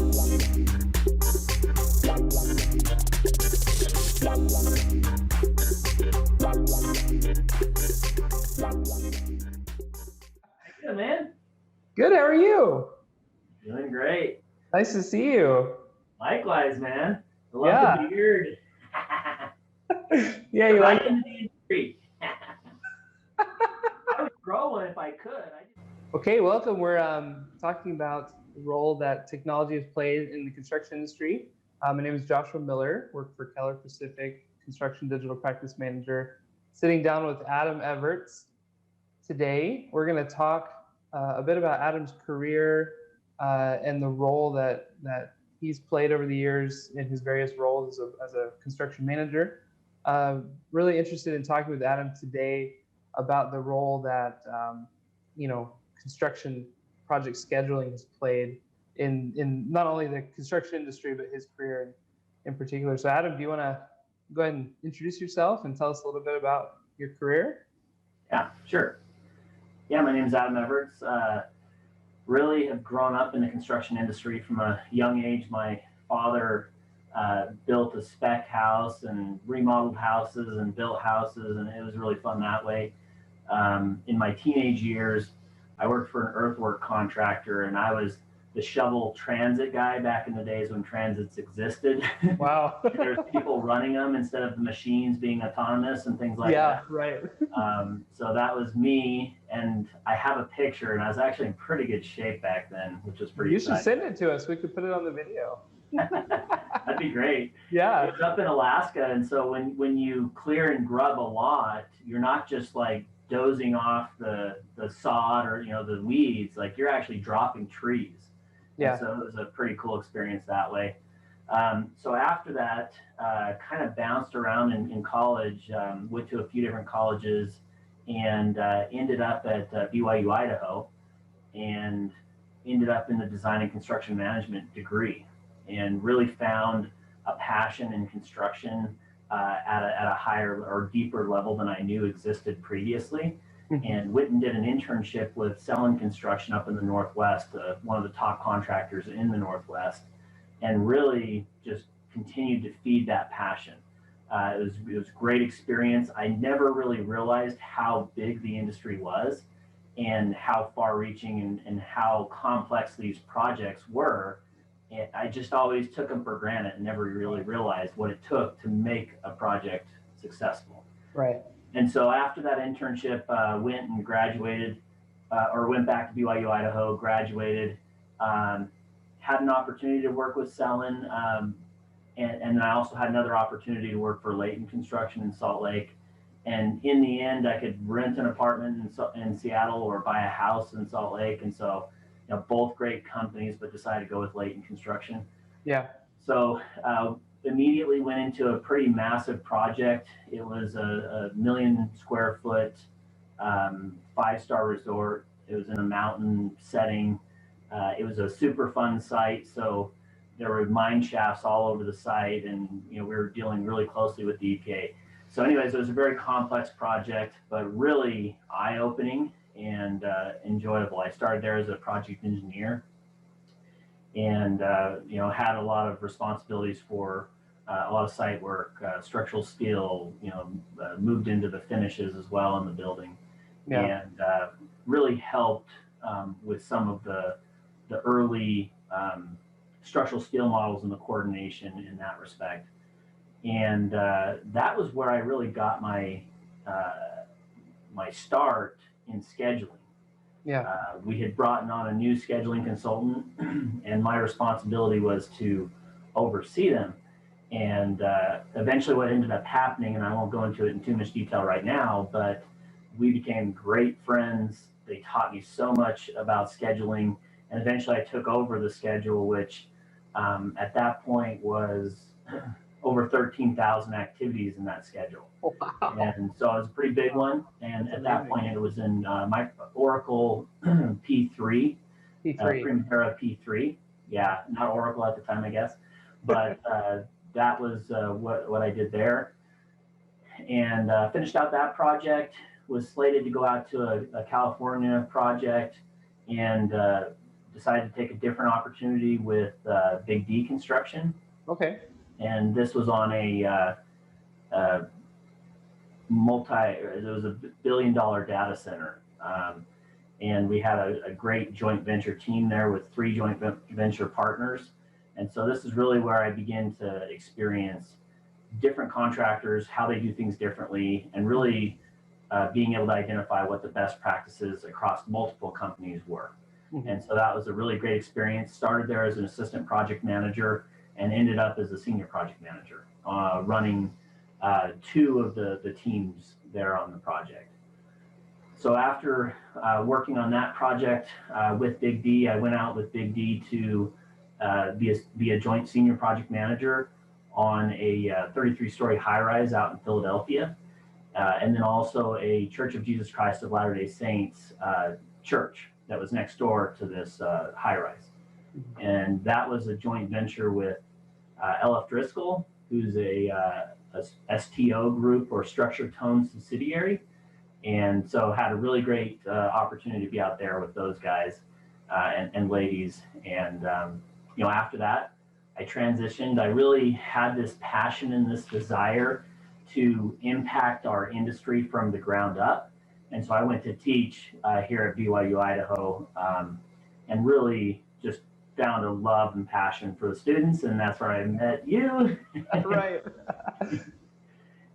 Good, man. Good, how are you? Doing great. Nice to see you. Likewise, man. I love Yeah. the beard. Yeah, you like Right in the industry. I would grow one if I could. Okay, welcome. We're talking about the role that technology has played in the construction industry. My name is Joshua Miller, work for Keller Pacific, Construction Digital Practice Manager. Sitting down with Adam Evarts. Today, we're going to talk a bit about Adam's career and the role that he's played over the years in his various roles as a construction manager. Really interested in talking with Adam today about the role that construction project scheduling has played in not only the construction industry but his career in particular. So Adam, do you want to go ahead and introduce yourself and tell us a little bit about your career? Yeah, sure. Yeah, my name is Adam Evarts. Really have grown up in the construction industry from a young age. My father built a spec house and remodeled houses and built houses, and it was really fun that way. In my teenage years, I worked for an earthwork contractor, and I was the shovel transit guy back in the days when transits existed. Wow. There's people running them instead of the machines being autonomous and things like that. Yeah, right. So that was me, and I have a picture, and I was actually in pretty good shape back then, which was pretty exciting. You should send it to us. We could put it on the video. That'd be great. Yeah. It's up in Alaska, and so when you clear and grub a lot, you're not just like dozing off the sod or the weeds, like you're actually dropping trees. Yeah. And so it was a pretty cool experience that way. So after that, kind of bounced around in college, went to a few different colleges, and ended up at BYU Idaho, and ended up in the design and construction management degree, and really found a passion in construction at a higher or deeper level than I knew existed previously. And went and did an internship with Selland Construction up in the Northwest, one of the top contractors in the Northwest, and really just continued to feed that passion. It was a great experience. I never really realized how big the industry was and how far-reaching and how complex these projects were. And I just always took them for granted and never really realized what it took to make a project successful. Right. And so after that internship, went and graduated, or went back to BYU Idaho, graduated, had an opportunity to work with Selland, and I also had another opportunity to work for Layton Construction in Salt Lake. And in the end, I could rent an apartment in Seattle or buy a house in Salt Lake. And so, both great companies, but decided to go with Layton Construction. Yeah. So immediately went into a pretty massive project. It was a 1 million square foot, 5-star resort. It was in a mountain setting. It was a super fun site. So there were mine shafts all over the site, and we were dealing really closely with the EPA. So anyways, it was a very complex project, but really eye-opening and enjoyable. I started there as a project engineer, and had a lot of responsibilities for a lot of site work, structural steel. Moved into the finishes as well in the building, and really helped with some of the early structural steel models and the coordination in that respect. And that was where I really got my start in scheduling. Yeah. We had brought on a new scheduling consultant, and my responsibility was to oversee them. And eventually what ended up happening, and I won't go into it in too much detail right now, but we became great friends. They taught me so much about scheduling, and eventually I took over the schedule, which at that point was over 13,000 activities in that schedule. Wow. And so it was a pretty big one. And at that point, it was in my Oracle P3, Primavera P3. Yeah, not Oracle at the time, I guess. But that was what I did there. And finished out that project, was slated to go out to a California project, and decided to take a different opportunity with Big D Construction. Okay. And this was on a it was a billion-dollar data center. And we had a great joint venture team there with 3 joint venture partners. And so this is really where I began to experience different contractors, how they do things differently, and really being able to identify what the best practices across multiple companies were. Mm-hmm. And so that was a really great experience. Started there as an assistant project manager and ended up as a senior project manager, running 2 of the teams there on the project. So after working on that project with Big D, I went out with Big D to be a joint senior project manager on a 33-story high-rise out in Philadelphia, and then also a Church of Jesus Christ of Latter-day Saints church that was next door to this high-rise. And that was a joint venture with LF Driscoll, who's a STO group or structured tone subsidiary. And so had a really great opportunity to be out there with those guys and ladies. And, after that, I transitioned. I really had this passion and this desire to impact our industry from the ground up. And so I went to teach here at BYU Idaho and really just found a love and passion for the students. And that's where I met you. Right.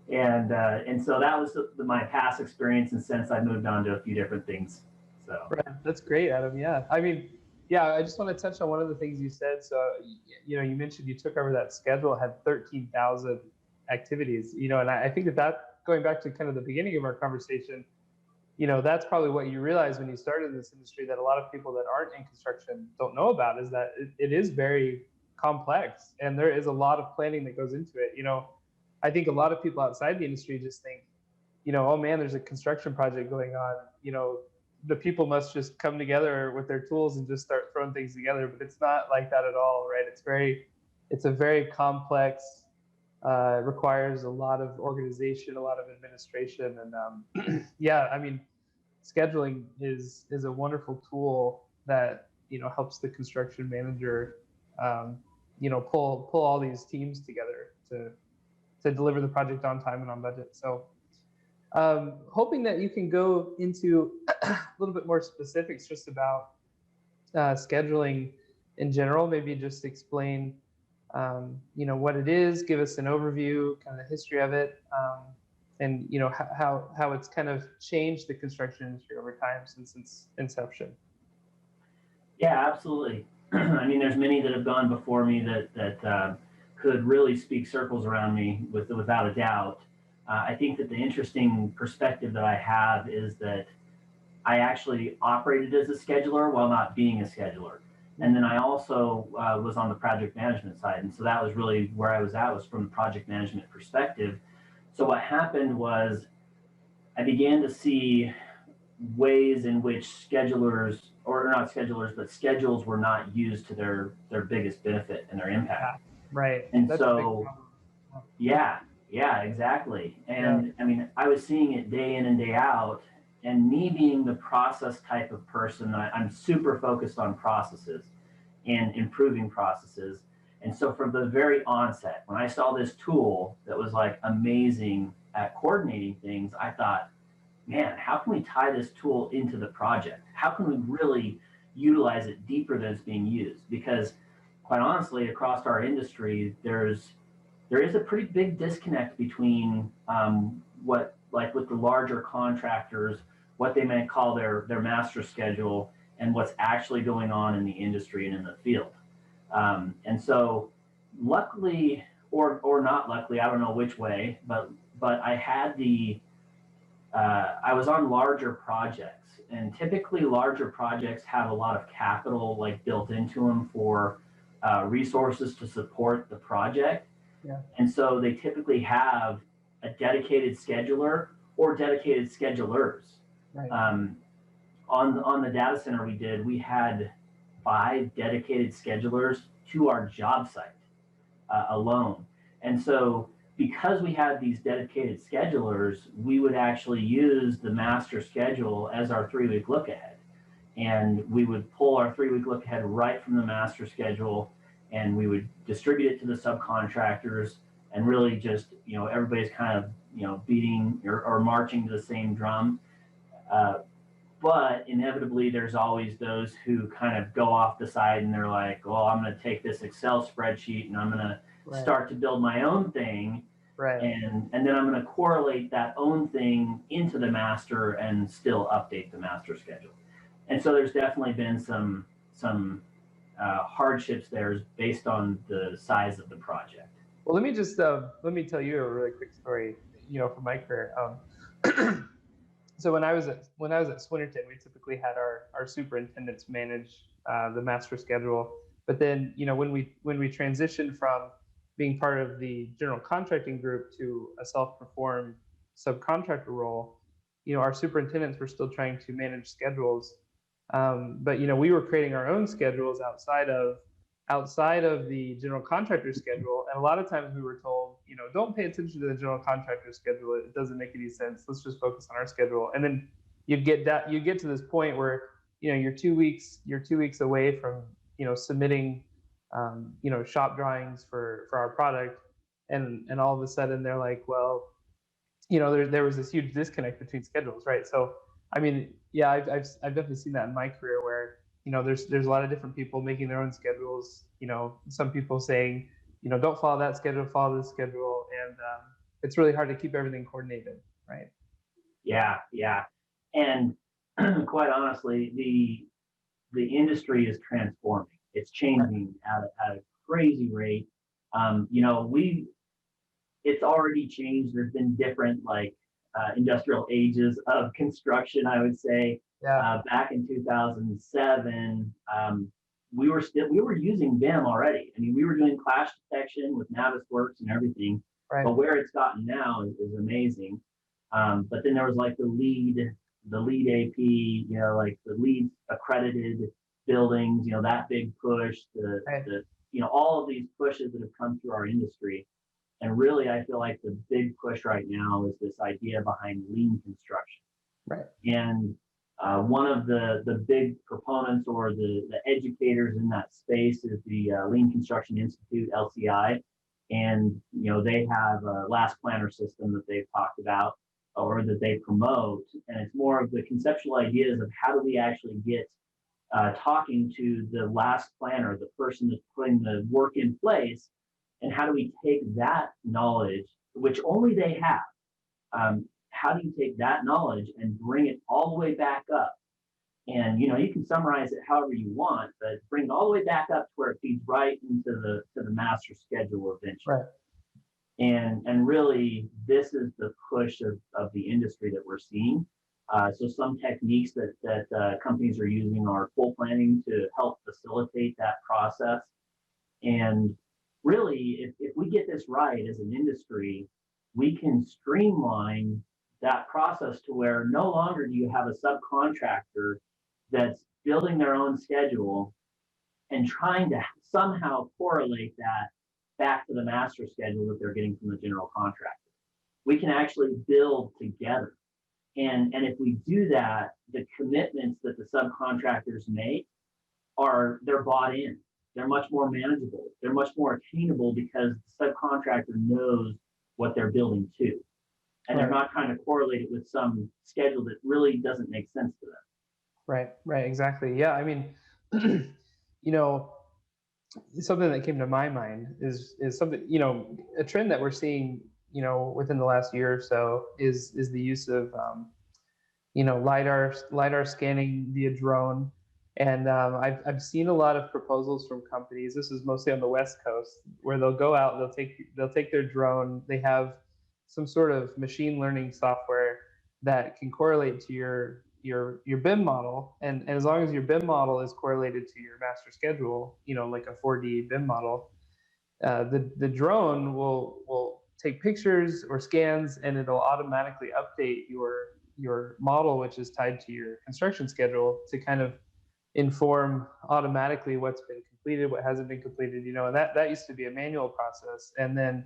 And so that was my past experience, and since I moved on to a few different things. So right. That's great, Adam. Yeah. I mean, I just want to touch on one of the things you said. So, you mentioned you took over that schedule, had 13,000 activities, and I think that going back to kind of the beginning of our conversation, that's probably what you realized when you started in this industry that a lot of people that aren't in construction don't know about, is that it is very complex and there is a lot of planning that goes into it. I think a lot of people outside the industry just think, oh man, there's a construction project going on. The people must just come together with their tools and just start throwing things together, but it's not like that at all, right? It's a very complex, requires a lot of organization, a lot of administration, and I mean, scheduling is a wonderful tool that helps the construction manager, pull all these teams together to deliver the project on time and on budget. So hoping that you can go into a little bit more specifics just about scheduling in general, maybe just explain, what it is, give us an overview, kind of the history of it, and how it's kind of changed the construction industry over time since its inception. Yeah, absolutely. I mean, there's many that have gone before me that could really speak circles around me without a doubt. I think that the interesting perspective that I have is that I actually operated as a scheduler while not being a scheduler. And then I also was on the project management side. And so that was really where I was at, was from the project management perspective. So what happened was I began to see ways in which schedulers, or not schedulers, but schedules were not used to their biggest benefit and their impact. Right. And so, yeah, exactly. And I mean, I was seeing it day in and day out, and me being the process type of person, I'm super focused on processes and improving processes. And so from the very onset, when I saw this tool that was like amazing at coordinating things, I thought, man, how can we tie this tool into the project? How can we really utilize it deeper than it's being used? Because quite honestly, across our industry, there is a pretty big disconnect between what, like with the larger contractors, what they might call their master schedule, and what's actually going on in the industry and in the field. And so luckily, or not luckily, I don't know which way, but I had I was on larger projects, and typically larger projects have a lot of capital like built into them for resources to support the project. Yeah. And so they typically have a dedicated scheduler or dedicated schedulers. Right. On the data center we had 5 dedicated schedulers to our job site alone. And so because we had these dedicated schedulers, we would actually use the master schedule as our 3-week look ahead. and we would pull our 3-week look ahead right from the master schedule, and we would distribute it to the subcontractors, and really just, everybody's kind of, beating or marching to the same drum. But inevitably, there's always those who kind of go off the side and they're like, well, I'm going to take this Excel spreadsheet and I'm going to start to build my own thing. Right. And then I'm going to correlate that own thing into the master and still update the master schedule. And so there's definitely been some hardships there based on the size of the project. Well, let me tell you a really quick story, from my career. So when I was at Swinnerton, we typically had our superintendents manage the master schedule. But then, when we transitioned from being part of the general contracting group to a self-perform subcontractor role, our superintendents were still trying to manage schedules. But we were creating our own schedules outside of the general contractor schedule. And a lot of times we were told, don't pay attention to the general contractor schedule. It doesn't make any sense. Let's just focus on our schedule. And then you get to this point where, you're 2 weeks away from, submitting, shop drawings for our product. And all of a sudden they're like, well, there was this huge disconnect between schedules, right? So, I mean, yeah, I've definitely seen that in my career where, there's a lot of different people making their own schedules. Some people saying, don't follow that schedule, follow this schedule, and it's really hard to keep everything coordinated, right? Yeah, and quite honestly, the industry is transforming. It's changing at a crazy rate. It's already changed. There's been different industrial ages of construction, I would say. Yeah. Back in 2007, we were using BIM already. I mean, we were doing clash detection with Navisworks and everything. Right. But where it's gotten now is amazing. But then there was the lead AP, the lead accredited buildings, that big push, all of these pushes that have come through our industry. And really, I feel like the big push right now is this idea behind lean construction. Right. And one of the big proponents or the educators in that space is the Lean Construction Institute, LCI. And, they have a last planner system that they've talked about or that they promote. And it's more of the conceptual ideas of how do we actually get talking to the last planner, the person that's putting the work in place, and how do we take that knowledge, which only they have, how do you take that knowledge and bring it all the way back up? And you can summarize it however you want, but bring it all the way back up to where it feeds right into the master schedule eventually. Right. And really, this is the push of the industry that we're seeing. So some techniques that companies are using are full planning to help facilitate that process. And really, if we get this right as an industry, we can streamline that process to where no longer do you have a subcontractor that's building their own schedule and trying to somehow correlate that back to the master schedule that they're getting from the general contractor. We can actually build together. And if we do that, the commitments that the subcontractors make they're bought in. They're much more manageable. They're much more attainable because the subcontractor knows what they're building to. And they're not trying to correlate it with some schedule that really doesn't make sense to them. Right, exactly. Yeah, I mean, something that came to my mind is something, a trend that we're seeing, within the last year or so is the use of, LiDAR scanning via drone. And I've seen a lot of proposals from companies. This is mostly on the West Coast, where they'll go out, they'll take their drone. They have some sort of machine learning software that can correlate to your BIM model, and as long as your BIM model is correlated to your master schedule, like a 4D BIM model, the drone will take pictures or scans, and it'll automatically update your model, which is tied to your construction schedule, to kind of inform automatically what's been completed, what hasn't been completed, and that used to be a manual process. And then,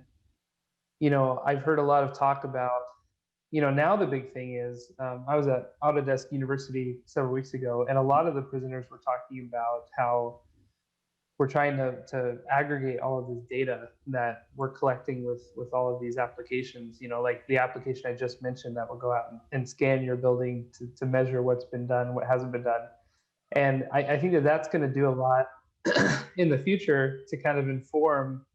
I've heard a lot of talk about, now the big thing is, I was at Autodesk University several weeks ago, and a lot of the presenters were talking about how we're trying to aggregate all of this data that we're collecting with all of these applications, like the application I just mentioned that will go out and scan your building to measure what's been done, what hasn't been done. And I think that that's going to do a lot in the future to kind of inform.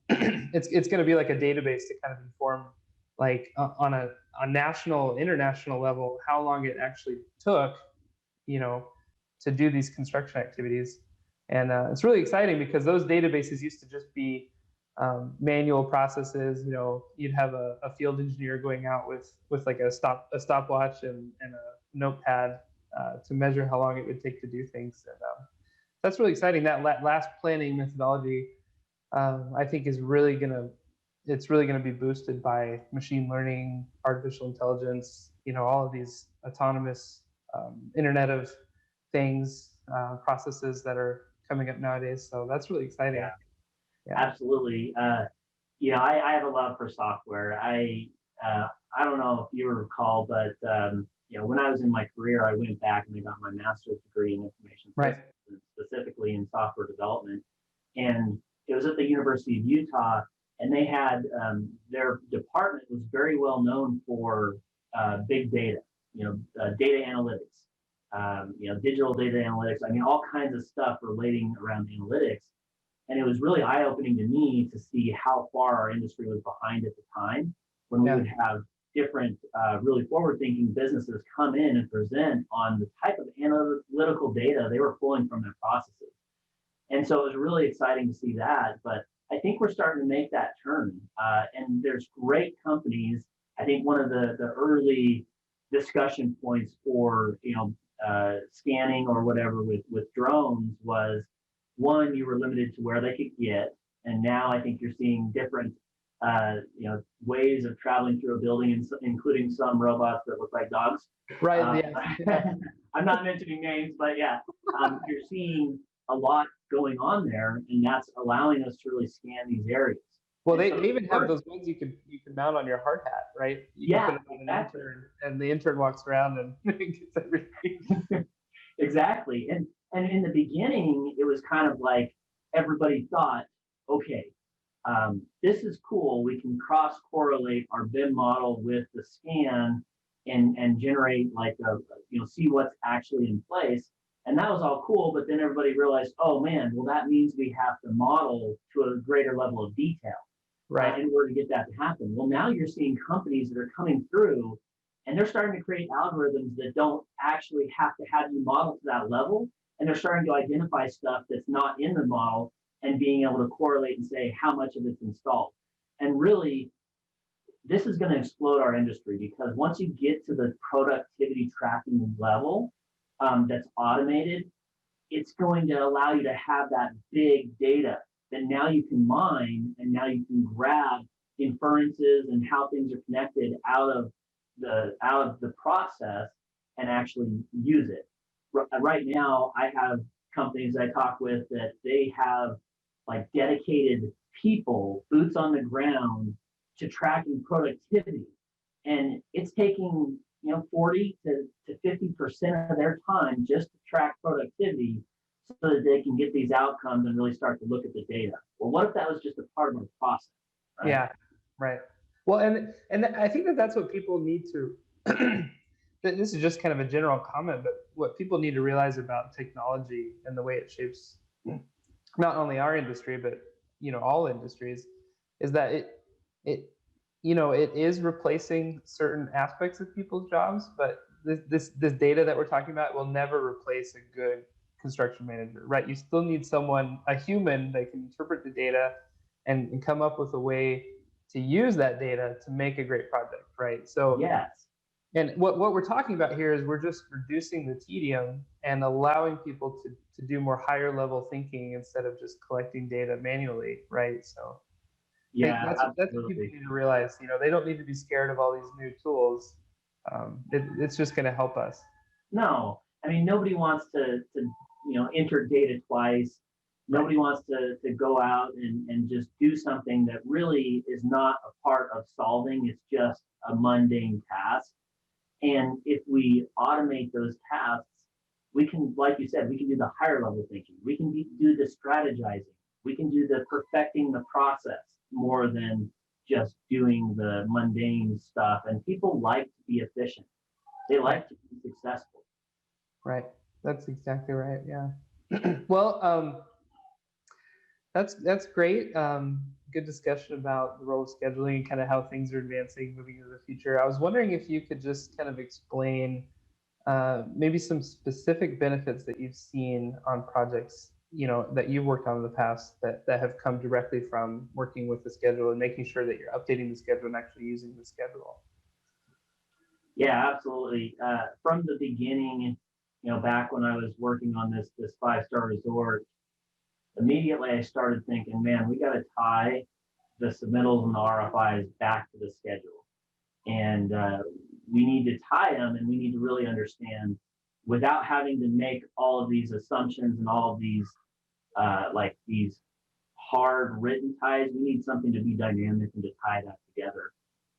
It's going to be like a database to kind of inform, like on a national, international level, how long it actually took, to do these construction activities. And it's really exciting because those databases used to just be manual processes. You'd have a field engineer going out with like a stopwatch and a notepad to measure how long it would take to do things. And that's really exciting. That last planning methodology, I think, it's really gonna be boosted by machine learning, artificial intelligence, all of these autonomous Internet of Things processes that are coming up nowadays. So that's really exciting. Yeah. Absolutely. I have a love for software. I don't know if you recall, but when I was in my career, I went back and I got my master's degree in information systems, specifically in software development. And it was at the University of Utah, and they had their department was very well known for big data, data analytics, digital data analytics. I mean, all kinds of stuff relating around analytics. And it was really eye-opening to me to see how far our industry was behind at the time, when we would have different, really forward-thinking businesses come in and present on the type of analytical data they were pulling from their processes. And so it was really exciting to see that. But I think we're starting to make that turn. And there's great companies. I think one of the early discussion points for scanning or whatever with drones was, one, you were limited to where they could get, and now I think you're seeing different ways of traveling through a building, including some robots that look like dogs. Right. I'm not mentioning names, but you're seeing a lot going on there, and that's allowing us to really scan these areas. Well, they even have those ones you can mount on your hard hat, right? You can put it on an intern, and the intern walks around and gets everything. Exactly. And in the beginning, it was kind of like everybody thought, okay, this is cool. We can cross-correlate our BIM model with the scan and generate see what's actually in place. And that was all cool, but then everybody realized, oh man, well, that means we have to model to a greater level of detail, right? In order to get that to happen. Well, now you're seeing companies that are coming through and they're starting to create algorithms that don't actually have to have you model to that level. And they're starting to identify stuff that's not in the model and being able to correlate and say how much of it's installed. And really, this is going to explode our industry, because once you get to the productivity tracking level that's automated, it's going to allow you to have that big data that now you can mine, and now you can grab inferences and how things are connected out of the process and actually use it. Right now, I have companies I talk with that they have like dedicated people, boots on the ground, to tracking productivity, and it's taking 40 to 50% of their time just to track productivity, so that they can get these outcomes and really start to look at the data. Well, what if that was just a part of our process? Right? Yeah, right. Well, and I think that's what people need to. This is just kind of a general comment, but what people need to realize about technology and the way it shapes not only our industry, but all industries, is that it is replacing certain aspects of people's jobs, but this data that we're talking about will never replace a good construction manager, right? You still need someone, a human, that can interpret the data and come up with a way to use that data to make a great project, right? So yes. And what we're talking about here is we're just reducing the tedium and allowing people to do more higher level thinking instead of just collecting data manually, right? So that's what people need to realize. They don't need to be scared of all these new tools. It's just going to help us. No, I mean, nobody wants to enter data twice. Nobody wants to go out and just do something that really is not a part of solving. It's just a mundane task. And if we automate those tasks, we can, like you said, we can do the higher level thinking. We can do the strategizing. We can do the perfecting the process more than just doing the mundane stuff. And people like to be efficient. They like to be successful. Right. That's exactly right. Yeah. Well, that's great. Good discussion about the role of scheduling and kind of how things are advancing moving into the future. I was wondering if you could just kind of explain maybe some specific benefits that you've seen on projects, that you've worked on in the past that have come directly from working with the schedule and making sure that you're updating the schedule and actually using the schedule. Yeah, absolutely. From the beginning, back when I was working on this 5-star resort, immediately I started thinking, man, we got to tie the submittals and the RFIs back to the schedule. And we need to tie them, and we need to really understand, without having to make all of these assumptions and all of these these hard written ties. We need something to be dynamic and to tie that together.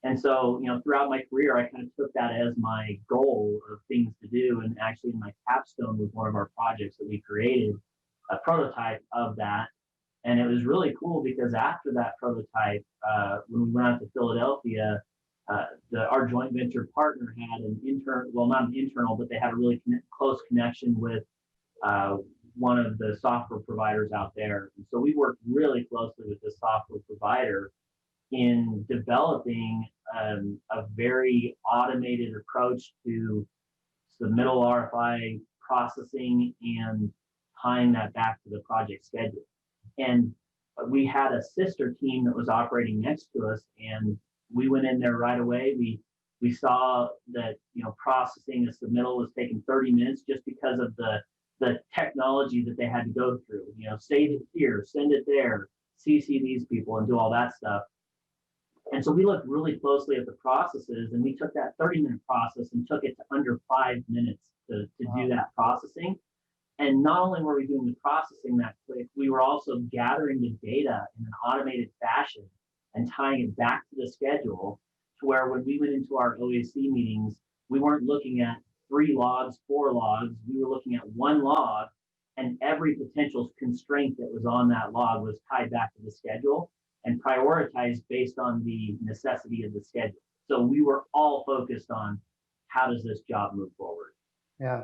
And so, throughout my career, I kind of took that as my goal of things to do. And actually, my capstone was one of our projects that we created a prototype of that. And it was really cool because after that prototype, when we went out to Philadelphia, our joint venture partner had an internal, well, not an internal, but they had a really close connection with one of the software providers out there. And so we worked really closely with the software provider in developing a very automated approach to submittal RFI processing and tying that back to the project schedule. And we had a sister team that was operating next to us, and we went in there right away. We saw that processing a submittal was taking 30 minutes just because of the technology that they had to go through. Save it here, send it there, CC these people, and do all that stuff. And so we looked really closely at the processes, and we took that 30-minute process and took it to under 5 minutes to do that processing. And not only were we doing the processing that quick, we were also gathering the data in an automated fashion and tying it back to the schedule, to where when we went into our OAC meetings, we weren't looking at 3 logs, 4 logs. We were looking at 1 log, and every potential constraint that was on that log was tied back to the schedule and prioritized based on the necessity of the schedule. So we were all focused on, how does this job move forward? Yeah.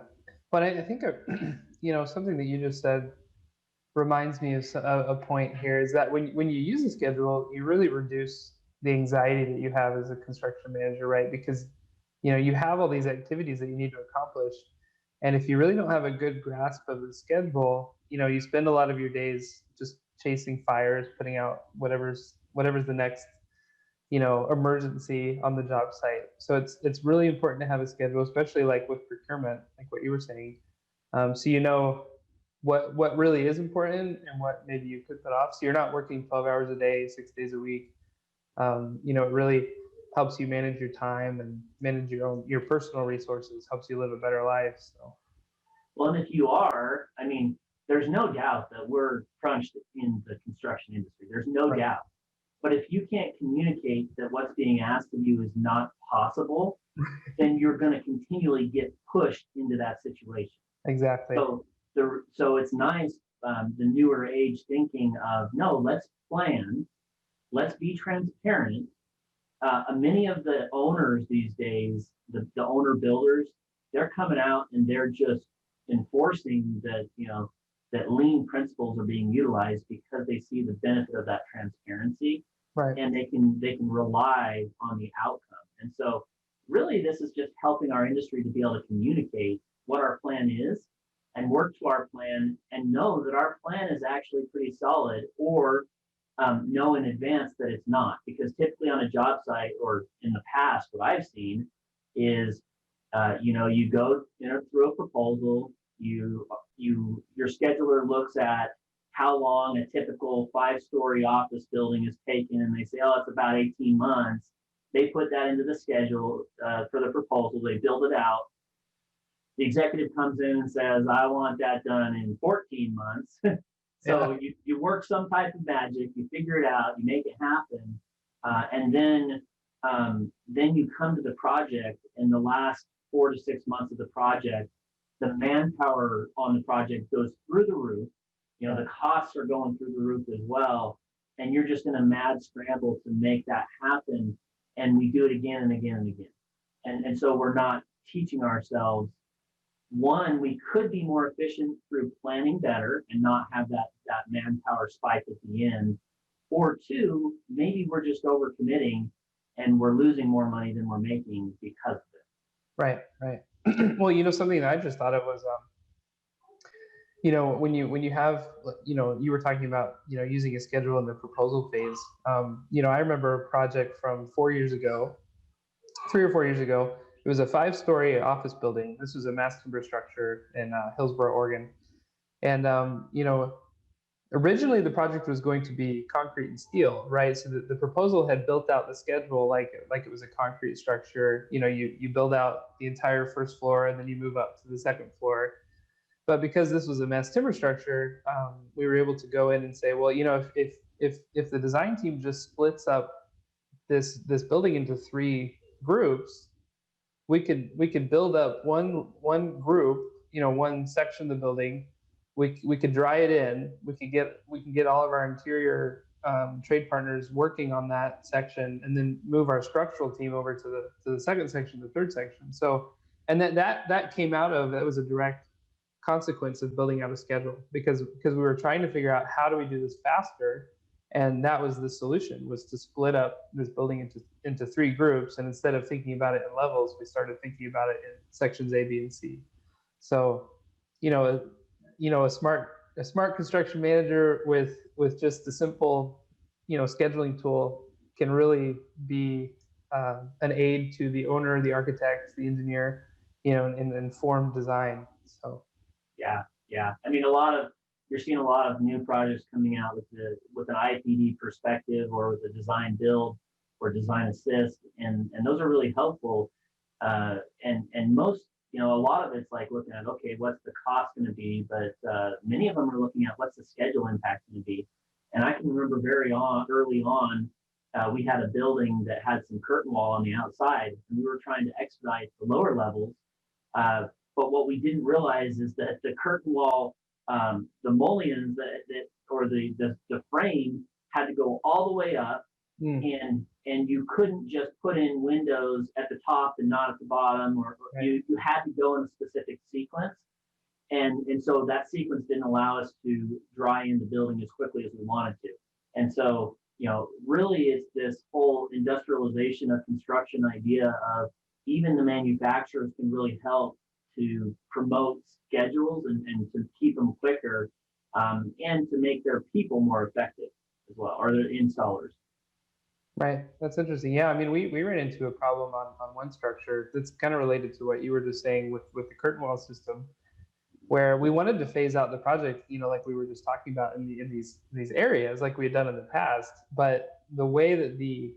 But I think, something that you just said reminds me of a point here, is that when you use a schedule, you really reduce the anxiety that you have as a construction manager, right? Because, you have all these activities that you need to accomplish. And if you really don't have a good grasp of the schedule, you spend a lot of your days just chasing fires, putting out whatever's the next, emergency on the job site. So it's really important to have a schedule, especially like with procurement, like what you were saying. So what really is important and what maybe you could put off. So you're not working 12 hours a day, 6 days a week. It really helps you manage your time and manage your personal resources, helps you live a better life. So, well, and if you are, there's no doubt that we're crunched in the construction industry. There's no doubt. But if you can't communicate that what's being asked of you is not possible, then you're going to continually get pushed into that situation. Exactly. So it's nice, the newer age thinking of, no, let's plan, let's be transparent. Many of the owners these days, the owner builders, they're coming out and they're just enforcing that, that lean principles are being utilized because they see the benefit of that transparency, right? And they can rely on the outcome. And so really this is just helping our industry to be able to communicate what our plan is and work to our plan and know that our plan is actually pretty solid, or know in advance that it's not. Because typically on a job site, or in the past, what I've seen is, you go through a proposal, your scheduler looks at how long a typical 5-story office building is taking, and they say, oh, it's about 18 months. They put that into the schedule for the proposal. They build it out. The executive comes in and says, I want that done in 14 months. So you work some type of magic, you figure it out, you make it happen, and then you come to the project. In the last 4 to 6 months of the project, the manpower on the project goes through the roof. You know, the costs are going through the roof as well, and you're just in a mad scramble to make that happen. And we do it again and again and again. And so we're not teaching ourselves. One, we could be more efficient through planning better and not have that manpower spike at the end. Or two, maybe we're just overcommitting and we're losing more money than we're making because of it. Right, right. Well, you know, something that I just thought of was, you know, when you have, you know, you were talking about, you know, using a schedule in the proposal phase. You know, I remember a project from 4 years ago, 3 or 4 years ago. It was a 5-story office building. This was a mass timber structure in Hillsboro, Oregon. And, you know, originally the project was going to be concrete and steel, right? So the proposal had built out the schedule like it was a concrete structure. You know, you build out the entire first floor and then you move up to the second floor. But because this was a mass timber structure, we were able to go in and say, well, you know, if the design team just splits up this building into 3 groups, we could build up one group, you know, one section of the building. We could dry it in. We can get all of our interior trade partners working on that section, and then move our structural team over to the second section, the third section. So, and that came out of, that was a direct consequence of building out a schedule, because we were trying to figure out how do we do this faster. And that was the solution, was to split up this building into 3 groups. And instead of thinking about it in levels, we started thinking about it in sections A, B, and C. So, you know, a smart construction manager with just a simple, you know, scheduling tool can really be an aid to the owner, the architect, the engineer, you know, in informed design. So, yeah. I mean, you're seeing a lot of new projects coming out with an IPD perspective, or with a design build or design assist, and those are really helpful. And most, you know, a lot of it's like looking at, okay, what's the cost going to be, but many of them are looking at what's the schedule impact going to be. And I can remember early on, we had a building that had some curtain wall on the outside, and we were trying to expedite the lower levels. But what we didn't realize is that the curtain wall, the mullions or the frame had to go all the way up, and you couldn't just put in windows at the top and not at the bottom, or right. You had to go in a specific sequence, and so that sequence didn't allow us to dry in the building as quickly as we wanted to. And so, you know, really it's this whole industrialization of construction idea of even the manufacturers can really help to promote schedules and to keep them quicker, and to make their people more effective as well, or their installers. Right, that's interesting. Yeah, I mean, we ran into a problem on one structure that's kind of related to what you were just saying with the curtain wall system, where we wanted to phase out the project, you know, like we were just talking about in these areas, like we had done in the past. But the way that the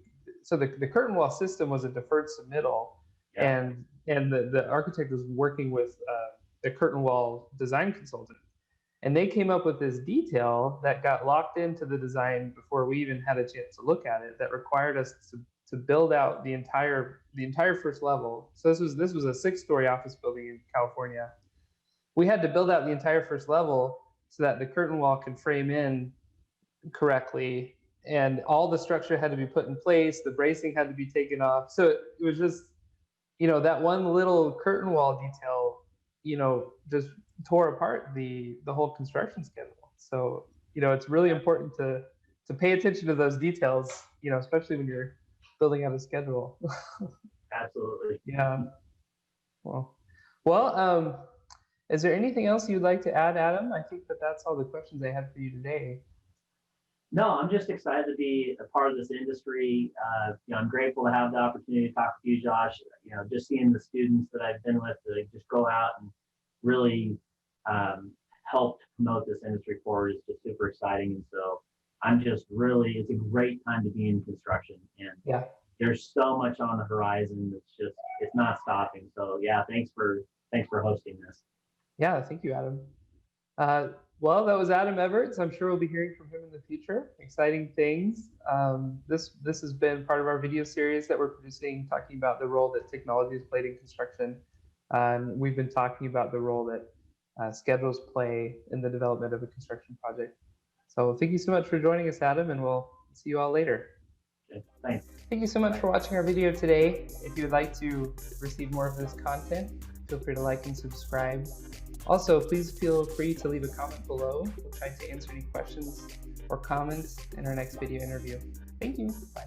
curtain wall system was a deferred submittal, yeah. and the architect was working with the curtain wall design consultant, and they came up with this detail that got locked into the design before we even had a chance to look at it, that required us to build out the entire first level. So this was a 6-story office building in California. We had to build out the entire first level so that the curtain wall could frame in correctly, and all the structure had to be put in place. The bracing had to be taken off. So it was just, you know, that one little curtain wall detail, you know, just tore apart the whole construction schedule. So, you know, it's really important to pay attention to those details, you know, especially when you're building out a schedule. Absolutely. Yeah. Well, is there anything else you'd like to add, Adam? I think that's all the questions I had for you today. No, I'm just excited to be a part of this industry. You know, I'm grateful to have the opportunity to talk to you, Josh. You know, just seeing the students that I've been with, that just go out and really help promote this industry forward, is just super exciting. And so I'm just really, it's a great time to be in construction. And yeah, there's so much on the horizon. It's not stopping. So yeah, thanks for hosting this. Yeah, thank you, Adam. Well, that was Adam Evarts. I'm sure we'll be hearing from him in the future. Exciting things. This has been part of our video series that we're producing, talking about the role that technology has played in construction. And we've been talking about the role that schedules play in the development of a construction project. So thank you so much for joining us, Adam, and we'll see you all later. Okay, thanks. Thank you so much for watching our video today. If you would like to receive more of this content, feel free to like and subscribe. Also, please feel free to leave a comment below. We'll try to answer any questions or comments in our next video interview. Thank you. Bye.